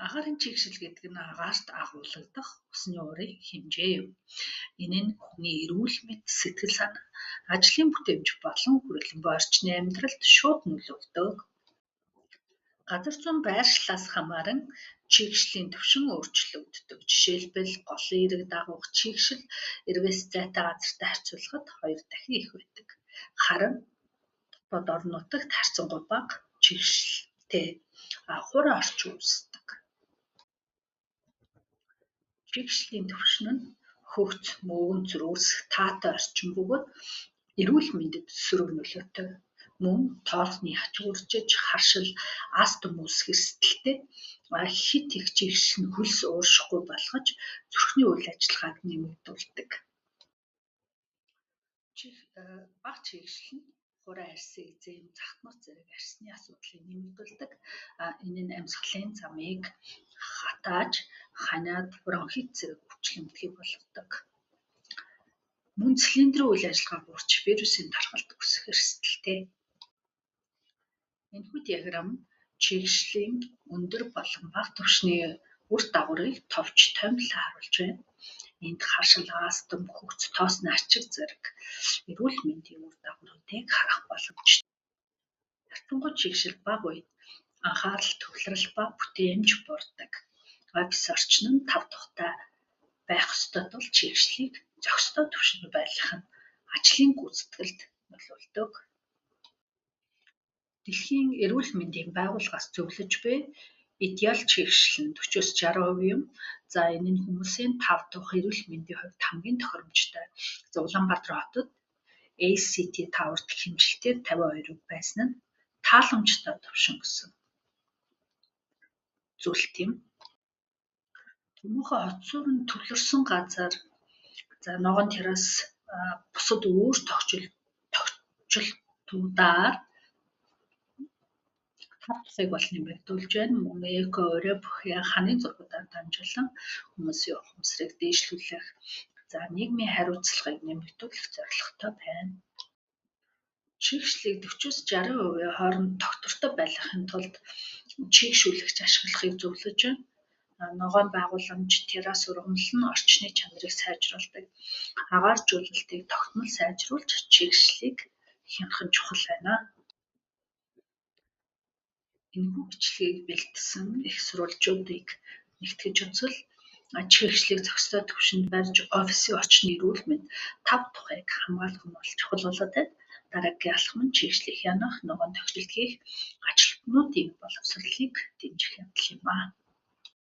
Агаарын чигшил гэдэг нь агаарт агуулгадах усны уурын хэмжээ юм. Энэ нь хүний эрүүл мэнд, сэтгэл санаа, ажлын бүтээмж болон хүрээлэн буй орчны амьдралд шууд нөлөөлдөг. Газар зүйн байршлаас хамааран чигшлийн түвшин өөрчлөгддөг. Жишээлбэл голын эрэг дагуух чигшил эрвээс зайтай газартай харьцуулахад 2 дахин их байдаг. Харин бод орон нутагт харьцангуй бага чигшилтэй хур орчин үүсдэг. Чигшлийн түвшин нь хөгц, мөөгөн зүрх таатай орчин бөгөөд эрүүл мэндэд сөрөг нөлөөтэй. Мөн тоолны хачууржиж, харшил, астм үүсэх эрсдэлтэй хит их чигшил нь хөлс ууршихгүй болгож зүрхний үйл ажиллагааг нэмэгдүүлдэг. Бага чигшил нь хураа арьсыг зэм, цахимар зэрэг арьсны асуудлыг нэмэгдүүлдэг. Энэ нь амьсгалын замыг хатааж, ханиад бронхит зэрэг хүчлэмжлэлийг болгодог. Мөн цилиндрийн үйл ажиллагааг уурч вирусын тархалт үүсэх эрсдэлтэй. Энэхүү диаграмм чигшлийн өндөр болон бага түвшний үр дагаврыг товч тоймлон харуулж байна. Энд харшил, астм, хөгц, тоосны ачиг зэрэг эрүүл мэндийн үр дагавруудыг харах боломжтой. Харьцангуй чигшил бага үед анхаарал, төвлөрөл ба бүтээмж буурдаг. Офис орчин нь тав тухтай байх ёстой тул чигшлийг зохистой түвшинд байлгах нь ажлын гүйцэтгэлд нөлөөлдөг. Дэлхийн эрүүл мэндийн байгууллагаас зөвлөж буй идеал чигшил нь 40-60% юм. Энэ нь хүмүүсийн 5 дахь эрүүл мэндийн хувьд хамгийн тохиромжтой. Улаанбаатар хотод ACT Tower дэх хэмжилтээр 52% байсан нь тааламжтай түвшин гэсэн зүйлт юм. Төмөөхөн хот суурин төвлөрсөн газар, ногоон террас, бусад өөр тохиолдлуудаар хавцыг бол нэмэгдүүлж байна. Мөн эко өрөө бүхий ханы зургуудаар дамжуулан хүмүүсийн ухамсарыг дээшлүүлэх, нийгмийн хариуцлагыг нэмэгдүүлэх зорилготой байна. Чигшлийг 40-60% хооронд тогтвортой байлгахын тулд чигшүүлэгч ашиглахыг зөвлөж байна. Ногоон байгууламж, террас ургамал нь орчны чанарыг сайжруулдаг. Агааржуулалтыг тогтмол сайжруулж чигшлийг хянах нь чухал байна. Энэхүү бичлэгийг бэлдсэн их сурвалжуудыг нэгтгэж үзвэл чигшлийг зохистой түвшинд барьж офисын орчны эрүүл мэнд 5 тухайг хамгаалах нь бол чухал болоод байна. Дараагийн алхам нь чигшлийг хянах, ногоон тохижилт хийх, ажилтнуудын боловсролыг дэмжих явдал юм.